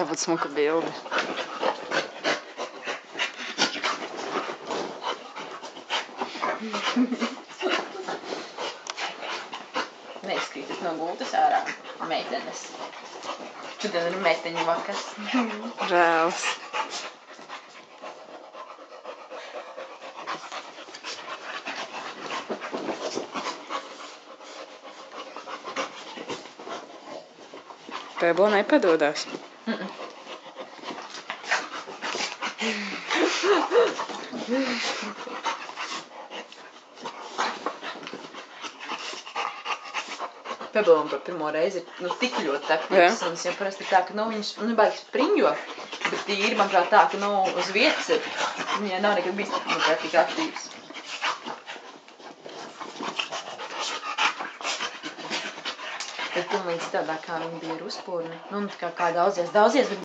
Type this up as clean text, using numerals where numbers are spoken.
Tā būtu smuka bilde. Neizkrītas no gultas ārā, meitenes. Šodien ir meiteņu vakars. Žēls. Pēbo nepadodās. Pebolam par pirmo reizi ir tik ļoti taktīgs suns, jo parasti ir tā, ka viņš baigi spriņo, bet tīri, manuprāt, tā, ka uz vietas ir. Viņai nav nekad bijis, manuprāt, tik aktīvs. Bet pilnīgi citādā, kā viņa bija ar uzpūrni. Tā kā daudzies, bet